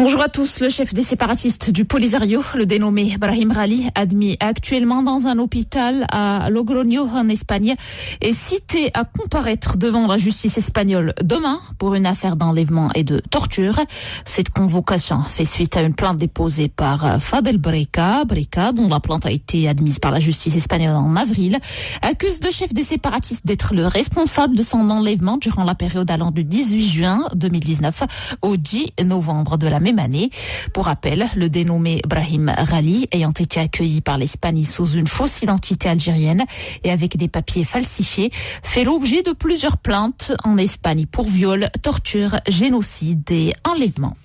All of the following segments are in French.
Bonjour à tous. Le chef des séparatistes du Polisario, le dénommé Brahim Ghali, admis actuellement dans un hôpital à Logroño en Espagne, est cité à comparaître devant la justice espagnole demain pour une affaire d'enlèvement et de torture. Cette convocation fait suite à une plainte déposée par Fadel Breca, dont la plainte a été admise par la justice espagnole en avril, accuse le chef des séparatistes d'être le responsable de son enlèvement durant la période allant du 18 juin 2019 au 10 novembre de la même année. Pour rappel, le dénommé Brahim Ghali, ayant été accueilli par l'Espagne sous une fausse identité algérienne et avec des papiers falsifiés, fait l'objet de plusieurs plaintes en Espagne pour viol, torture, génocide et enlèvement.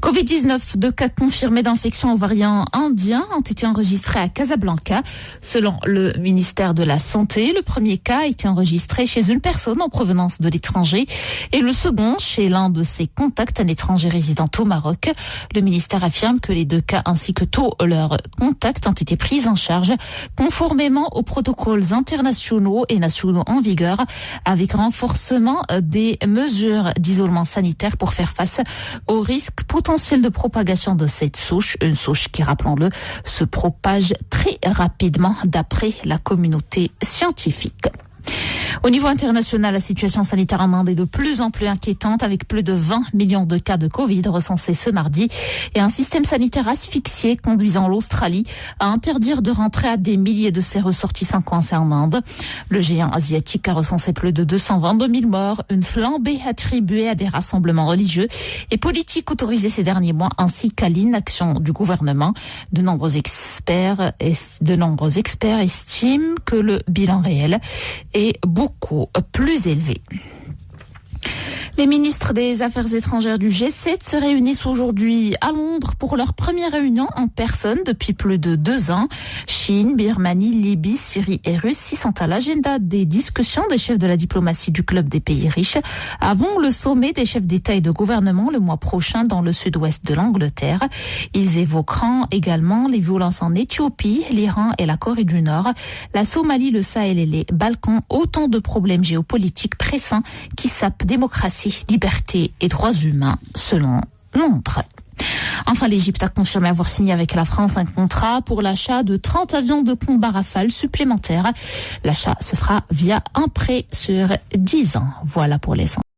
Covid-19, 2 cas confirmés d'infection au variant indien ont été enregistrés à Casablanca. Selon le ministère de la Santé, le premier cas a été enregistré chez une personne en provenance de l'étranger et le second chez l'un de ses contacts, un étranger résidant au Maroc. Le ministère affirme que les 2 cas ainsi que tous leurs contacts ont été pris en charge conformément aux protocoles internationaux et nationaux en vigueur, avec renforcement des mesures d'isolement sanitaire pour faire face aux risques potentiel de propagation de cette souche, une souche qui, rappelons-le, se propage très rapidement d'après la communauté scientifique. Au niveau international, la situation sanitaire en Inde est de plus en plus inquiétante avec plus de 20 millions de cas de Covid recensés ce mardi et un système sanitaire asphyxié conduisant l'Australie à interdire de rentrer à des milliers de ses ressortissants coincés en Inde. Le géant asiatique a recensé plus de 222 000 morts, une flambée attribuée à des rassemblements religieux et politiques autorisés ces derniers mois ainsi qu'à l'inaction du gouvernement. De nombreux experts estiment que le bilan réel est beaucoup plus élevé. Les ministres des Affaires étrangères du G7 se réunissent aujourd'hui à Londres pour leur première réunion en personne depuis plus de 2 ans. Chine, Birmanie, Libye, Syrie et Russie sont à l'agenda des discussions des chefs de la diplomatie du club des pays riches avant le sommet des chefs d'État et de gouvernement le mois prochain dans le sud-ouest de l'Angleterre. Ils évoqueront également les violences en Éthiopie, l'Iran et la Corée du Nord, la Somalie, le Sahel et les Balkans, autant de problèmes géopolitiques pressants qui sapent démocratie, liberté et droits humains, selon Londres. Enfin, l'Égypte a confirmé avoir signé avec la France un contrat pour l'achat de 30 avions de combat Rafale supplémentaires. L'achat se fera via un prêt sur 10 ans. Voilà pour l'essentiel.